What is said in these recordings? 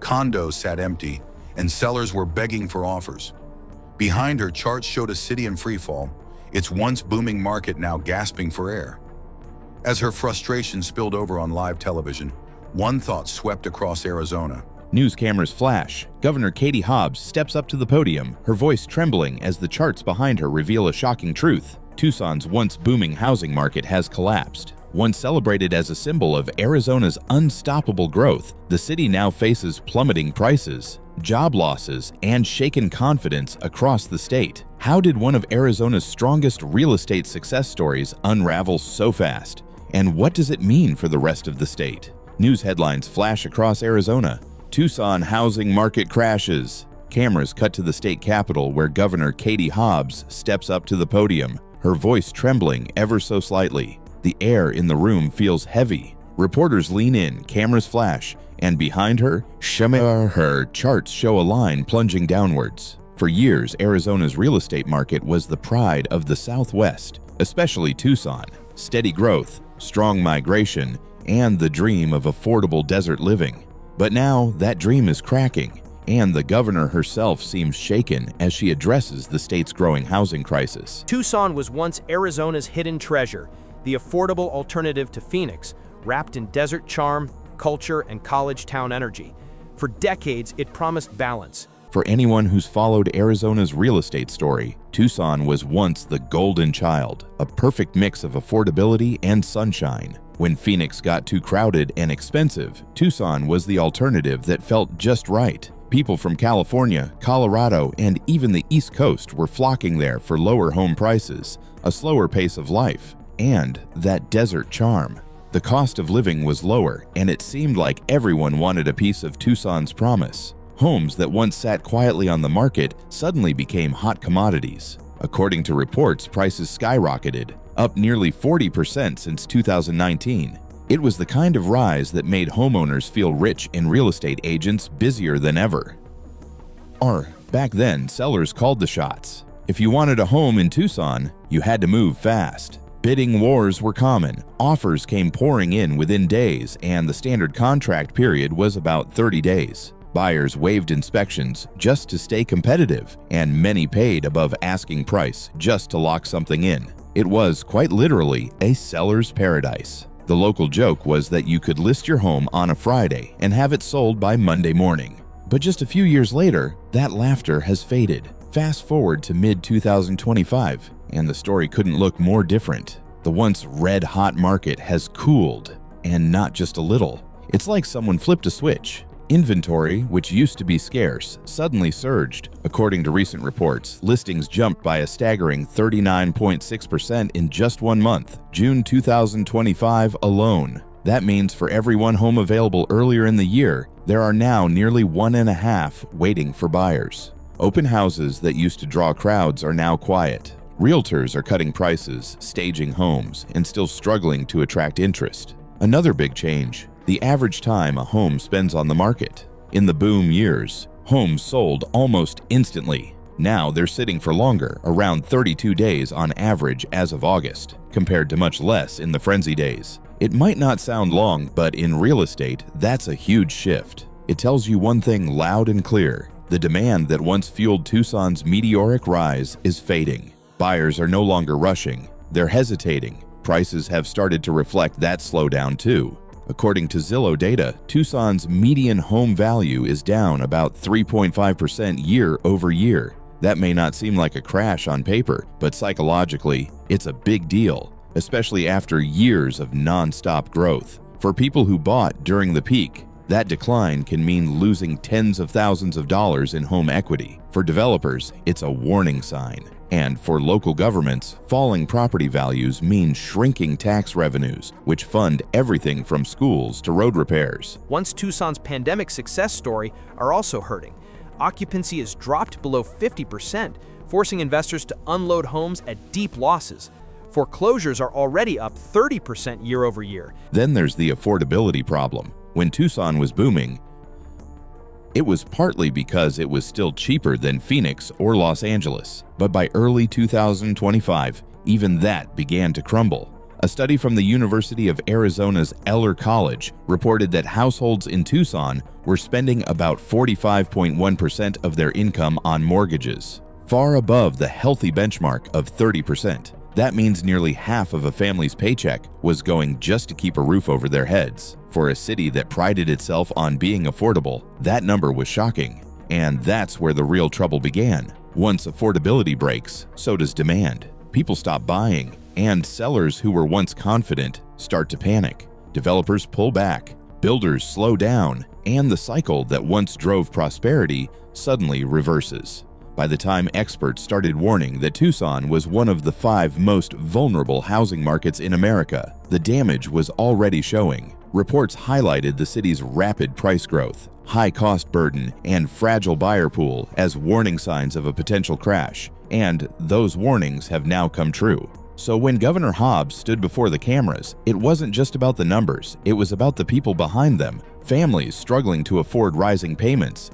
Condos sat empty, and sellers were begging for offers. Behind her, charts showed a city in freefall, its once booming market now gasping for air. As her frustration spilled over on live television, one thought swept across Arizona. News cameras flash. Governor Katie Hobbs steps up to the podium, her voice trembling as the charts behind her reveal a shocking truth. Tucson's once booming housing market has collapsed. Once celebrated as a symbol of Arizona's unstoppable growth, the city now faces plummeting prices, job losses, and shaken confidence across the state. How did one of Arizona's strongest real estate success stories unravel so fast? And what does it mean for the rest of the state? News headlines flash across Arizona. Tucson housing market crashes. Cameras cut to the state capitol where Governor Katie Hobbs steps up to the podium, her voice trembling ever so slightly. The air in the room feels heavy. Reporters lean in, cameras flash, and behind her, her charts show a line plunging downwards. For years, Arizona's real estate market was the pride of the Southwest, especially Tucson. Steady growth, strong migration, and the dream of affordable desert living. But now, that dream is cracking, and the governor herself seems shaken as she addresses the state's growing housing crisis. Tucson was once Arizona's hidden treasure, the affordable alternative to Phoenix, wrapped in desert charm, culture, and college town energy. For decades, it promised balance. For anyone who's followed Arizona's real estate story, Tucson was once the golden child, a perfect mix of affordability and sunshine. When Phoenix got too crowded and expensive, Tucson was the alternative that felt just right. People from California, Colorado, and even the East Coast were flocking there for lower home prices, a slower pace of life, and that desert charm. The cost of living was lower, and it seemed like everyone wanted a piece of Tucson's promise. Homes that once sat quietly on the market suddenly became hot commodities. According to reports, prices skyrocketed, up nearly 40% since 2019. It was the kind of rise that made homeowners feel rich and real estate agents busier than ever. Back then, sellers called the shots. If you wanted a home in Tucson, you had to move fast. Bidding wars were common, offers came pouring in within days, and the standard contract period was about 30 days. Buyers waived inspections just to stay competitive, and many paid above asking price just to lock something in. It was, quite literally, a seller's paradise. The local joke was that you could list your home on a Friday and have it sold by Monday morning. But just a few years later, that laughter has faded. Fast forward to mid-2025, and the story couldn't look more different. The once red-hot market has cooled, and not just a little. It's like someone flipped a switch. Inventory, which used to be scarce, suddenly surged. According to recent reports, listings jumped by a staggering 39.6% in just 1 month, June 2025 alone. That means for every one home available earlier in the year, there are now nearly 1.5 waiting for buyers. Open houses that used to draw crowds are now quiet. Realtors are cutting prices, staging homes, and still struggling to attract interest. Another big change: the average time a home spends on the market. In the boom years, homes sold almost instantly. Now they're sitting for longer, around 32 days on average as of August, compared to much less in the frenzy days. It might not sound long, but in real estate, that's a huge shift. It tells you one thing loud and clear: the demand that once fueled Tucson's meteoric rise is fading. Buyers are no longer rushing, they're hesitating. Prices have started to reflect that slowdown too. According to Zillow data, Tucson's median home value is down about 3.5% year over year. That may not seem like a crash on paper, but psychologically, it's a big deal, especially after years of non-stop growth. For people who bought during the peak, that decline can mean losing tens of thousands of dollars in home equity. For developers, it's a warning sign. And for local governments, falling property values mean shrinking tax revenues, which fund everything from schools to road repairs. Once Tucson's pandemic success story are also hurting. Occupancy has dropped below 50%, forcing investors to unload homes at deep losses. Foreclosures are already up 30% year over year. Then there's the affordability problem. When Tucson was booming, it was partly because it was still cheaper than Phoenix or Los Angeles. But by early 2025, even that began to crumble. A study from the University of Arizona's Eller College reported that households in Tucson were spending about 45.1% of their income on mortgages, far above the healthy benchmark of 30%. That means nearly half of a family's paycheck was going just to keep a roof over their heads. For a city that prided itself on being affordable, that number was shocking. And that's where the real trouble began. Once affordability breaks, so does demand. People stop buying, and sellers who were once confident start to panic. Developers pull back, builders slow down, and the cycle that once drove prosperity suddenly reverses. By the time experts started warning that Tucson was one of the 5 most vulnerable housing markets in America, the damage was already showing. Reports highlighted the city's rapid price growth, high cost burden, and fragile buyer pool as warning signs of a potential crash, and those warnings have now come true. So when Governor Hobbs stood before the cameras, it wasn't just about the numbers, it was about the people behind them, families struggling to afford rising payments,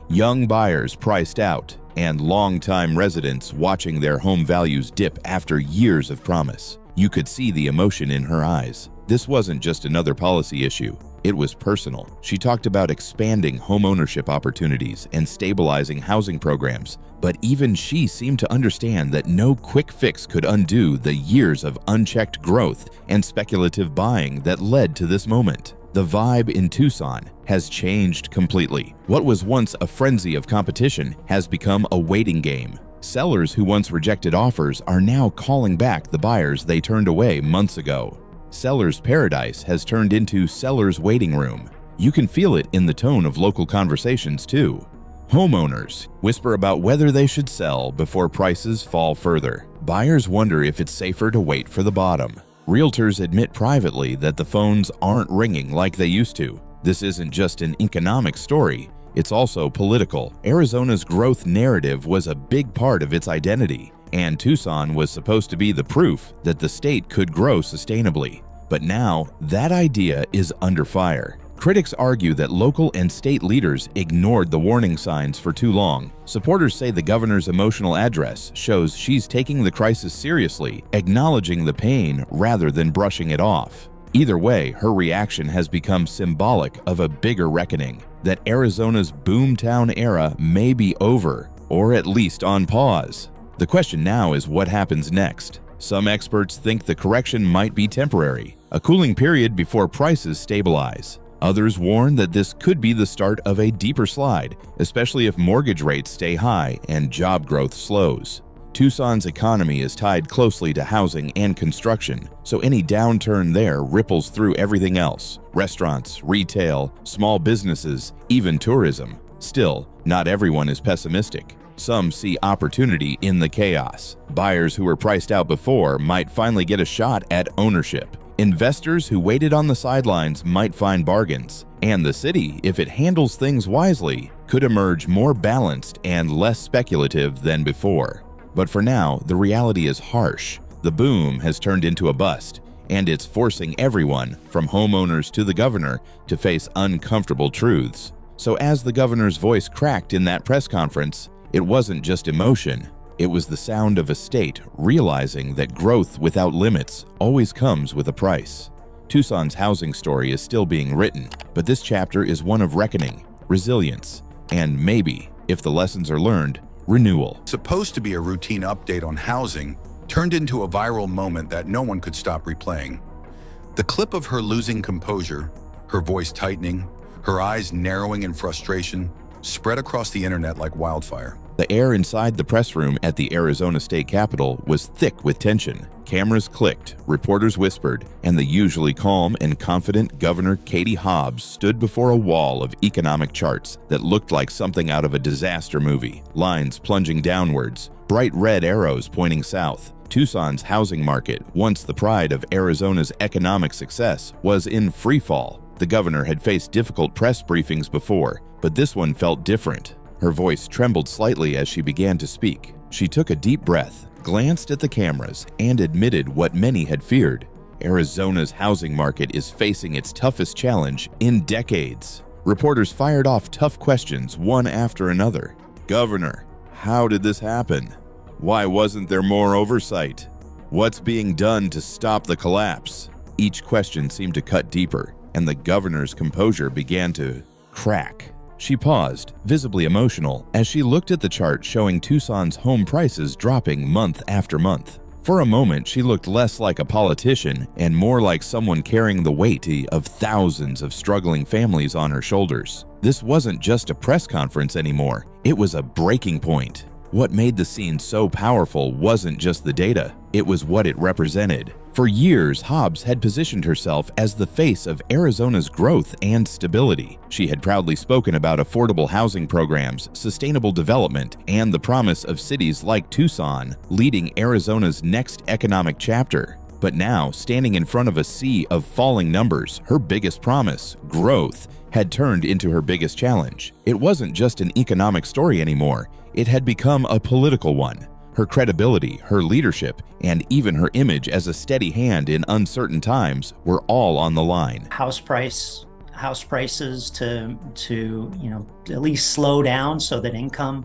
young buyers priced out, and long-time residents watching their home values dip after years of promise. You could see the emotion in her eyes. This wasn't just another policy issue. It was personal. She talked about expanding homeownership opportunities and stabilizing housing programs, but even she seemed to understand that no quick fix could undo the years of unchecked growth and speculative buying that led to this moment. The vibe in Tucson has changed completely. What was once a frenzy of competition has become a waiting game. Sellers who once rejected offers are now calling back the buyers they turned away months ago. Seller's paradise has turned into seller's waiting room. You can feel it in the tone of local conversations too. Homeowners whisper about whether they should sell before prices fall further. Buyers wonder if it's safer to wait for the bottom. Realtors admit privately that the phones aren't ringing like they used to. This isn't just an economic story, it's also political. Arizona's growth narrative was a big part of its identity, and Tucson was supposed to be the proof that the state could grow sustainably. But now, that idea is under fire. Critics argue that local and state leaders ignored the warning signs for too long. Supporters say the governor's emotional address shows she's taking the crisis seriously, acknowledging the pain rather than brushing it off. Either way, her reaction has become symbolic of a bigger reckoning, that Arizona's boomtown era may be over, or at least on pause. The question now is what happens next. Some experts think the correction might be temporary, a cooling period before prices stabilize. Others warn that this could be the start of a deeper slide, especially if mortgage rates stay high and job growth slows. Tucson's economy is tied closely to housing and construction, so any downturn there ripples through everything else: restaurants, retail, small businesses, even tourism. Still, not everyone is pessimistic. Some see opportunity in the chaos. Buyers who were priced out before might finally get a shot at ownership. Investors who waited on the sidelines might find bargains, and the city, if it handles things wisely, could emerge more balanced and less speculative than before. But for now, the reality is harsh. The boom has turned into a bust, and it's forcing everyone, from homeowners to the governor, to face uncomfortable truths. So as the governor's voice cracked in that press conference, it wasn't just emotion. It was the sound of a state realizing that growth without limits always comes with a price. Tucson's housing story is still being written, but this chapter is one of reckoning, resilience, and maybe, if the lessons are learned, renewal. Supposed to be a routine update on housing turned into a viral moment that no one could stop replaying. The clip of her losing composure, her voice tightening, her eyes narrowing in frustration, spread across the internet like wildfire. The air inside the press room at the Arizona State Capitol was thick with tension. Cameras clicked, reporters whispered, and the usually calm and confident Governor Katie Hobbs stood before a wall of economic charts that looked like something out of a disaster movie. Lines plunging downwards, bright red arrows pointing south. Tucson's housing market, once the pride of Arizona's economic success, was in freefall. The governor had faced difficult press briefings before, but this one felt different. Her voice trembled slightly as she began to speak. She took a deep breath, glanced at the cameras, and admitted what many had feared. Arizona's housing market is facing its toughest challenge in decades. Reporters fired off tough questions one after another. Governor, how did this happen? Why wasn't there more oversight? What's being done to stop the collapse? Each question seemed to cut deeper, and the governor's composure began to crack. She paused, visibly emotional, as she looked at the chart showing Tucson's home prices dropping month after month. For a moment, she looked less like a politician and more like someone carrying the weight of thousands of struggling families on her shoulders. This wasn't just a press conference anymore, it was a breaking point. What made the scene so powerful wasn't just the data, it was what it represented. For years, Hobbs had positioned herself as the face of Arizona's growth and stability. She had proudly spoken about affordable housing programs, sustainable development, and the promise of cities like Tucson leading Arizona's next economic chapter. But now, standing in front of a sea of falling numbers, her biggest promise, growth, had turned into her biggest challenge. It wasn't just an economic story anymore, it had become a political one. Her credibility, her leadership, and even her image as a steady hand in uncertain times were all on the line. House prices to at least slow down so that income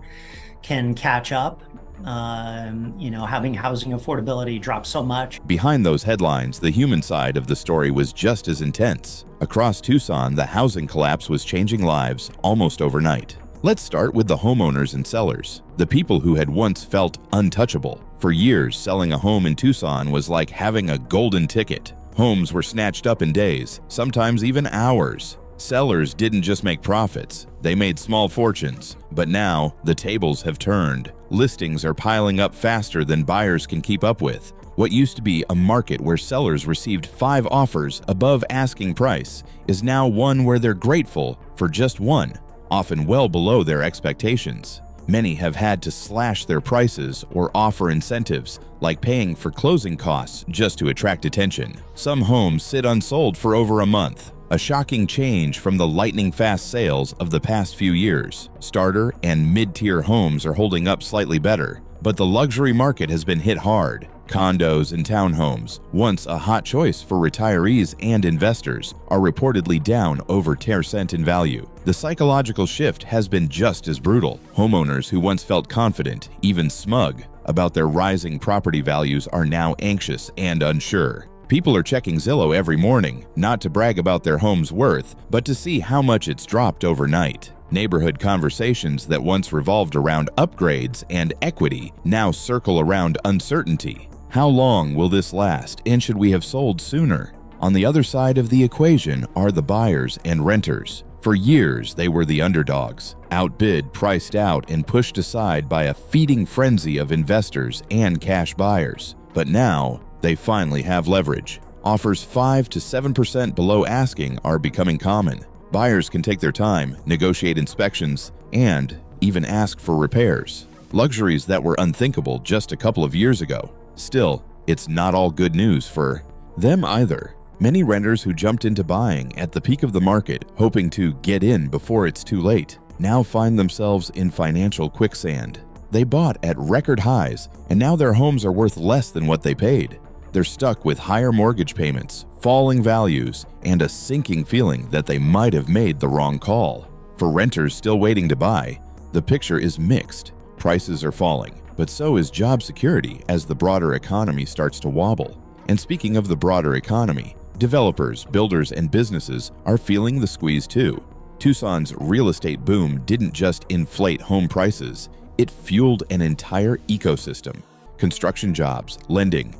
can catch up. Having housing affordability drop so much. Behind those headlines, the human side of the story was just as intense. Across Tucson, the housing collapse was changing lives almost overnight. Let's start with the homeowners and sellers, the people who had once felt untouchable. For years, selling a home in Tucson was like having a golden ticket. Homes were snatched up in days, sometimes even hours. Sellers didn't just make profits, they made small fortunes. But now, the tables have turned. Listings are piling up faster than buyers can keep up with. What used to be a market where sellers received 5 offers above asking price is now one where they're grateful for just one, often well below their expectations. Many have had to slash their prices or offer incentives, like paying for closing costs just to attract attention. Some homes sit unsold for over a month, a shocking change from the lightning-fast sales of the past few years. Starter and mid-tier homes are holding up slightly better, but the luxury market has been hit hard. Condos and townhomes, once a hot choice for retirees and investors, are reportedly down over 10% in value. The psychological shift has been just as brutal. Homeowners who once felt confident, even smug, about their rising property values are now anxious and unsure. People are checking Zillow every morning, not to brag about their home's worth, but to see how much it's dropped overnight. Neighborhood conversations that once revolved around upgrades and equity now circle around uncertainty. How long will this last, and should we have sold sooner? On the other side of the equation are the buyers and renters. For years, they were the underdogs, outbid, priced out, and pushed aside by a feeding frenzy of investors and cash buyers. But now, they finally have leverage. Offers 5 to 7% below asking are becoming common. Buyers can take their time, negotiate inspections, and even ask for repairs. Luxuries that were unthinkable just a couple of years ago. Still, it's not all good news for them either. Many renters who jumped into buying at the peak of the market, hoping to get in before it's too late, now find themselves in financial quicksand. They bought at record highs, and now their homes are worth less than what they paid. They're stuck with higher mortgage payments, falling values, and a sinking feeling that they might have made the wrong call. For renters still waiting to buy, the picture is mixed. Prices are falling, but so is job security as the broader economy starts to wobble. And speaking of the broader economy, developers, builders, and businesses are feeling the squeeze too. Tucson's real estate boom didn't just inflate home prices, it fueled an entire ecosystem. Construction jobs, lending,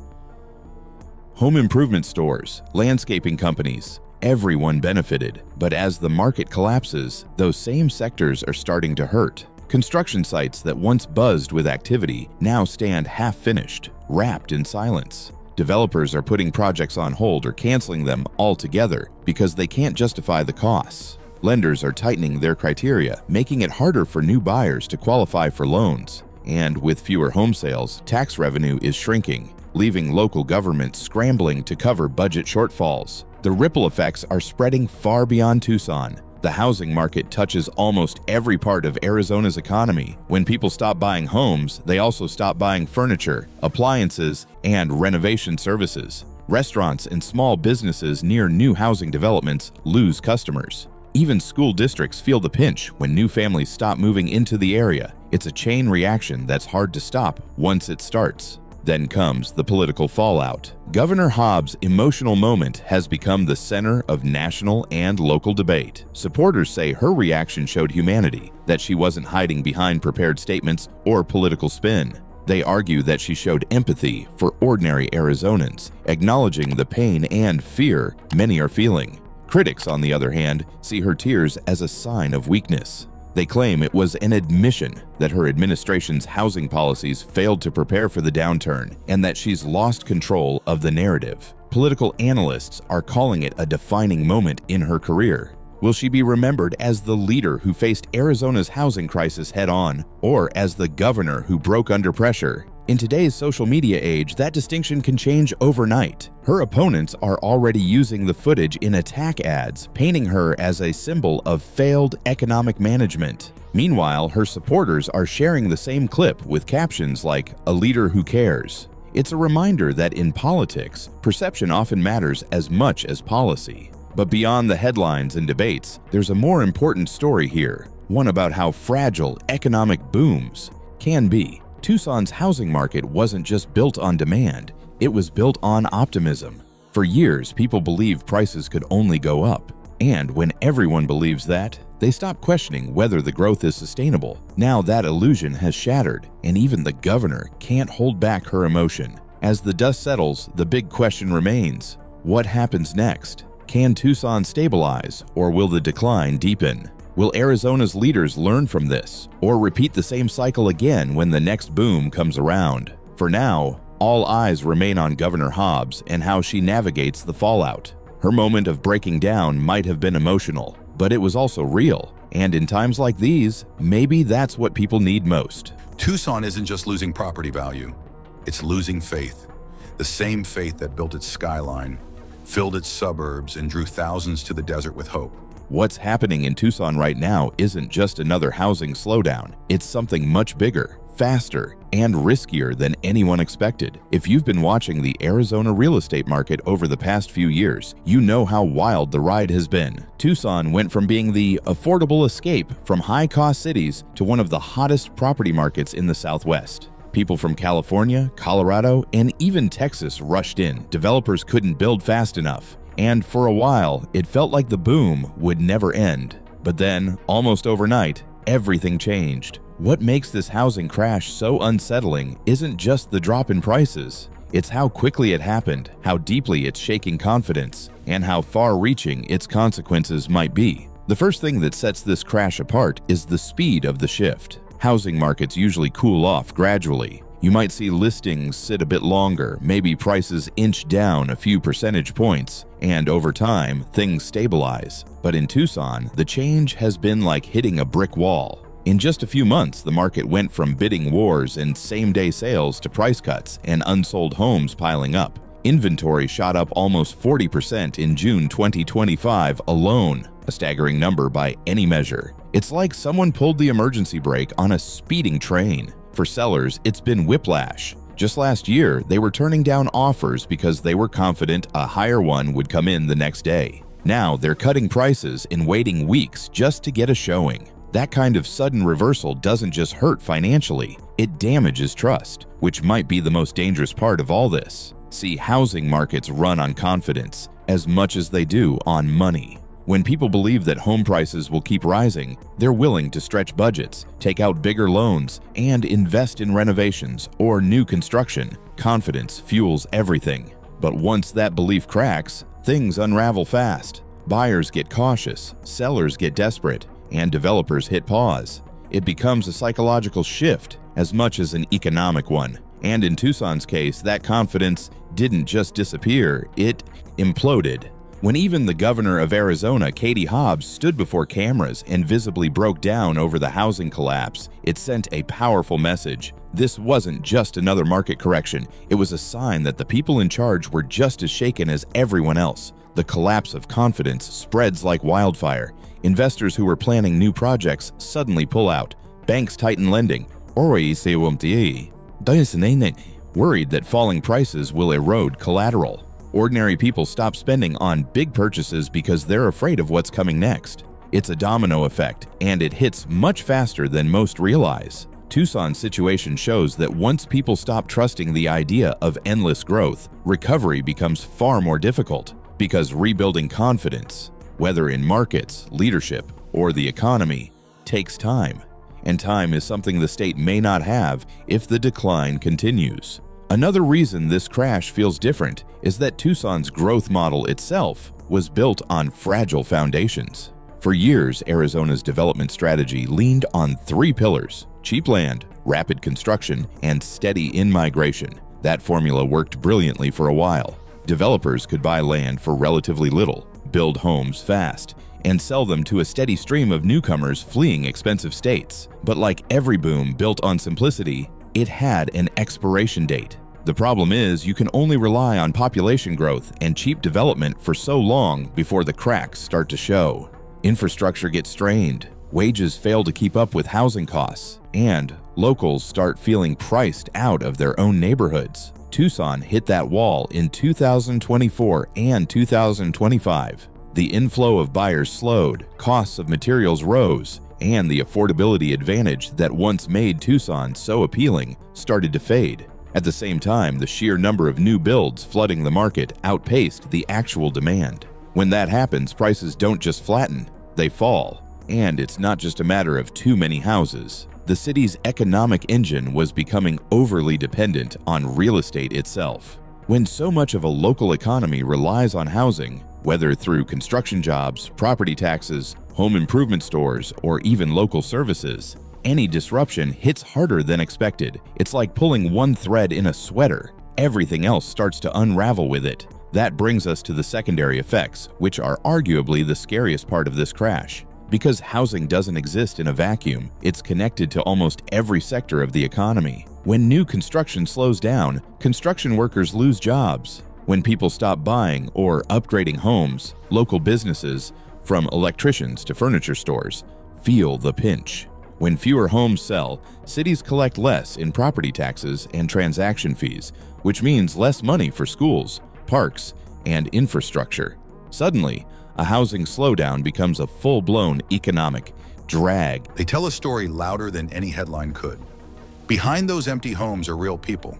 home improvement stores, landscaping companies, everyone benefited. But as the market collapses, those same sectors are starting to hurt. Construction sites that once buzzed with activity now stand half-finished, wrapped in silence. Developers are putting projects on hold or canceling them altogether because they can't justify the costs. Lenders are tightening their criteria, making it harder for new buyers to qualify for loans. And with fewer home sales, tax revenue is shrinking, leaving local governments scrambling to cover budget shortfalls. The ripple effects are spreading far beyond Tucson. The housing market touches almost every part of Arizona's economy. When people stop buying homes, they also stop buying furniture, appliances, and renovation services. Restaurants and small businesses near new housing developments lose customers. Even school districts feel the pinch when new families stop moving into the area. It's a chain reaction that's hard to stop once it starts. Then comes the political fallout. Governor Hobbs' emotional moment has become the center of national and local debate. Supporters say her reaction showed humanity, that she wasn't hiding behind prepared statements or political spin. They argue that she showed empathy for ordinary Arizonans, acknowledging the pain and fear many are feeling. Critics, on the other hand, see her tears as a sign of weakness. They claim it was an admission that her administration's housing policies failed to prepare for the downturn and that she's lost control of the narrative. Political analysts are calling it a defining moment in her career. Will she be remembered as the leader who faced Arizona's housing crisis head-on, or as the governor who broke under pressure? In today's social media age, that distinction can change overnight. Her opponents are already using the footage in attack ads, painting her as a symbol of failed economic management. Meanwhile, her supporters are sharing the same clip with captions like, "A leader who cares." It's a reminder that in politics, perception often matters as much as policy. But beyond the headlines and debates, there's a more important story here, one about how fragile economic booms can be. Tucson's housing market wasn't just built on demand, it was built on optimism. For years, people believed prices could only go up. And when everyone believes that, they stop questioning whether the growth is sustainable. Now that illusion has shattered, and even the governor can't hold back her emotion. As the dust settles, the big question remains: what happens next? Can Tucson stabilize, or will the decline deepen? Will Arizona's leaders learn from this, or repeat the same cycle again when the next boom comes around? For now, all eyes remain on Governor Hobbs and how she navigates the fallout. Her moment of breaking down might have been emotional, but it was also real. And in times like these, maybe that's what people need most. Tucson isn't just losing property value, it's losing faith. The same faith that built its skyline, filled its suburbs, and drew thousands to the desert with hope. What's happening in Tucson right now isn't just another housing slowdown. It's something much bigger, faster, and riskier than anyone expected. If you've been watching the Arizona real estate market over the past few years, you know how wild the ride has been. Tucson went from being the affordable escape from high-cost cities to one of the hottest property markets in the Southwest. People from California, Colorado, and even Texas rushed in. Developers couldn't build fast enough. And for a while, it felt like the boom would never end. But then, almost overnight, everything changed. What makes this housing crash so unsettling isn't just the drop in prices. It's how quickly it happened, how deeply it's shaking confidence, and how far-reaching its consequences might be. The first thing that sets this crash apart is the speed of the shift. Housing markets usually cool off gradually. You might see listings sit a bit longer, maybe prices inch down a few percentage points, and over time, things stabilize. But in Tucson, the change has been like hitting a brick wall. In just a few months, the market went from bidding wars and same-day sales to price cuts and unsold homes piling up. Inventory shot up almost 40% in June 2025 alone, a staggering number by any measure. It's like someone pulled the emergency brake on a speeding train. For sellers, it's been whiplash. Just last year, they were turning down offers because they were confident a higher one would come in the next day. Now they're cutting prices and waiting weeks just to get a showing. That kind of sudden reversal doesn't just hurt financially, it damages trust, which might be the most dangerous part of all this. See, housing markets run on confidence as much as they do on money. When people believe that home prices will keep rising, they're willing to stretch budgets, take out bigger loans, and invest in renovations or new construction. Confidence fuels everything. But once that belief cracks, things unravel fast. Buyers get cautious, sellers get desperate, and developers hit pause. It becomes a psychological shift as much as an economic one. And in Tucson's case, that confidence didn't just disappear, it imploded. When even the governor of Arizona, Katie Hobbs, stood before cameras and visibly broke down over the housing collapse, it sent a powerful message. This wasn't just another market correction, it was a sign that the people in charge were just as shaken as everyone else. The collapse of confidence spreads like wildfire. Investors who were planning new projects suddenly pull out. Banks tighten lending, worried that falling prices will erode collateral. Ordinary people stop spending on big purchases because they're afraid of what's coming next. It's a domino effect, and it hits much faster than most realize. Tucson's situation shows that once people stop trusting the idea of endless growth, recovery becomes far more difficult because rebuilding confidence, whether in markets, leadership, or the economy, takes time. And time is something the state may not have if the decline continues. Another reason this crash feels different is that Tucson's growth model itself was built on fragile foundations. For years, Arizona's development strategy leaned on three pillars: cheap land, rapid construction, and steady in-migration. That formula worked brilliantly for a while. Developers could buy land for relatively little, build homes fast, and sell them to a steady stream of newcomers fleeing expensive states. But like every boom built on simplicity, it had an expiration date. The problem is you can only rely on population growth and cheap development for so long before the cracks start to show. Infrastructure gets strained, wages fail to keep up with housing costs, and locals start feeling priced out of their own neighborhoods. Tucson hit that wall in 2024 and 2025. The inflow of buyers slowed, costs of materials rose, and the affordability advantage that once made Tucson so appealing started to fade. At the same time, the sheer number of new builds flooding the market outpaced the actual demand. When that happens, prices don't just flatten, they fall. And it's not just a matter of too many houses. The city's economic engine was becoming overly dependent on real estate itself. When so much of a local economy relies on housing, whether through construction jobs, property taxes, home improvement stores, or even local services, any disruption hits harder than expected. It's like pulling one thread in a sweater. Everything else starts to unravel with it. That brings us to the secondary effects, which are arguably the scariest part of this crash. Because housing doesn't exist in a vacuum, it's connected to almost every sector of the economy. When new construction slows down, construction workers lose jobs. When people stop buying or upgrading homes, local businesses, from electricians to furniture stores, feel the pinch. When fewer homes sell, cities collect less in property taxes and transaction fees, which means less money for schools, parks, and infrastructure. Suddenly, a housing slowdown becomes a full-blown economic drag. They tell a story louder than any headline could. Behind those empty homes are real people.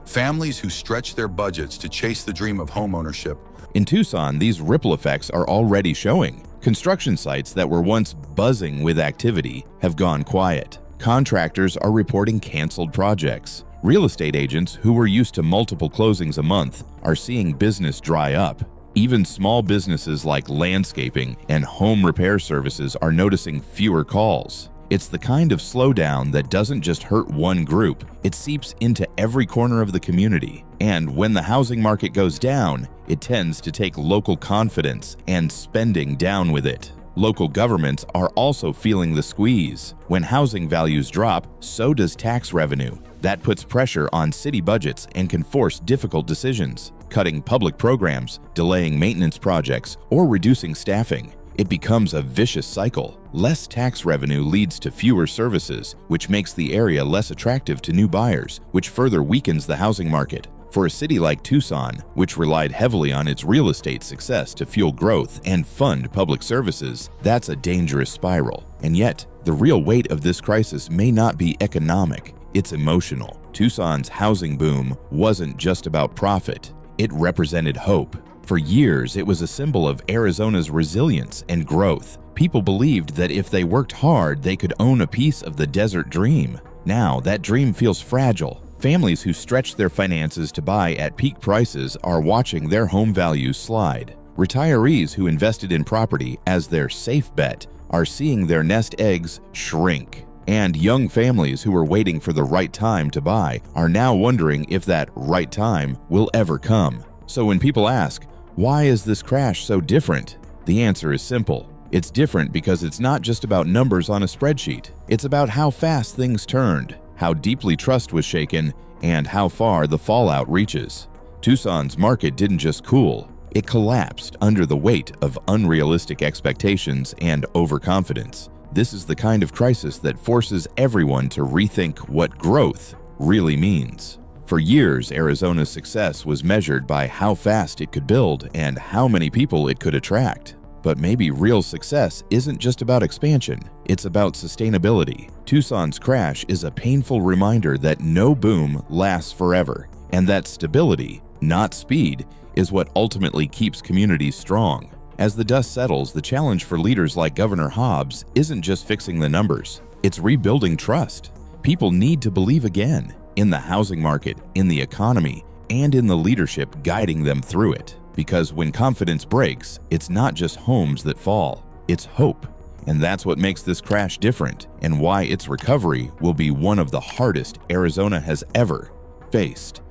Families who stretch their budgets to chase the dream of homeownership. In Tucson, these ripple effects are already showing. Construction sites that were once buzzing with activity have gone quiet. Contractors are reporting canceled projects. Real estate agents who were used to multiple closings a month are seeing business dry up. Even small businesses like landscaping and home repair services are noticing fewer calls. It's the kind of slowdown that doesn't just hurt one group, it seeps into every corner of the community. And when the housing market goes down, it tends to take local confidence and spending down with it. Local governments are also feeling the squeeze. When housing values drop, so does tax revenue. That puts pressure on city budgets and can force difficult decisions, cutting public programs, delaying maintenance projects, or reducing staffing. It becomes a vicious cycle. Less tax revenue leads to fewer services, which makes the area less attractive to new buyers, which further weakens the housing market. For a city like Tucson, which relied heavily on its real estate success to fuel growth and fund public services, that's a dangerous spiral. And yet, the real weight of this crisis may not be economic, it's emotional. Tucson's housing boom wasn't just about profit, it represented hope. For years, it was a symbol of Arizona's resilience and growth. People believed that if they worked hard, they could own a piece of the desert dream. Now, that dream feels fragile. Families who stretched their finances to buy at peak prices are watching their home values slide. Retirees who invested in property as their safe bet are seeing their nest eggs shrink. And young families who were waiting for the right time to buy are now wondering if that right time will ever come. So when people ask, why is this crash so different? The answer is simple. It's different because it's not just about numbers on a spreadsheet. It's about how fast things turned, how deeply trust was shaken, and how far the fallout reaches. Tucson's market didn't just cool, it collapsed under the weight of unrealistic expectations and overconfidence. This is the kind of crisis that forces everyone to rethink what growth really means. For years, Arizona's success was measured by how fast it could build and how many people it could attract. But maybe real success isn't just about expansion, it's about sustainability. Tucson's crash is a painful reminder that no boom lasts forever, and that stability, not speed, is what ultimately keeps communities strong. As the dust settles, the challenge for leaders like Governor Hobbs isn't just fixing the numbers, it's rebuilding trust. People need to believe again in the housing market, in the economy, and in the leadership guiding them through it. Because when confidence breaks, it's not just homes that fall, it's hope. And that's what makes this crash different and why its recovery will be one of the hardest Arizona has ever faced.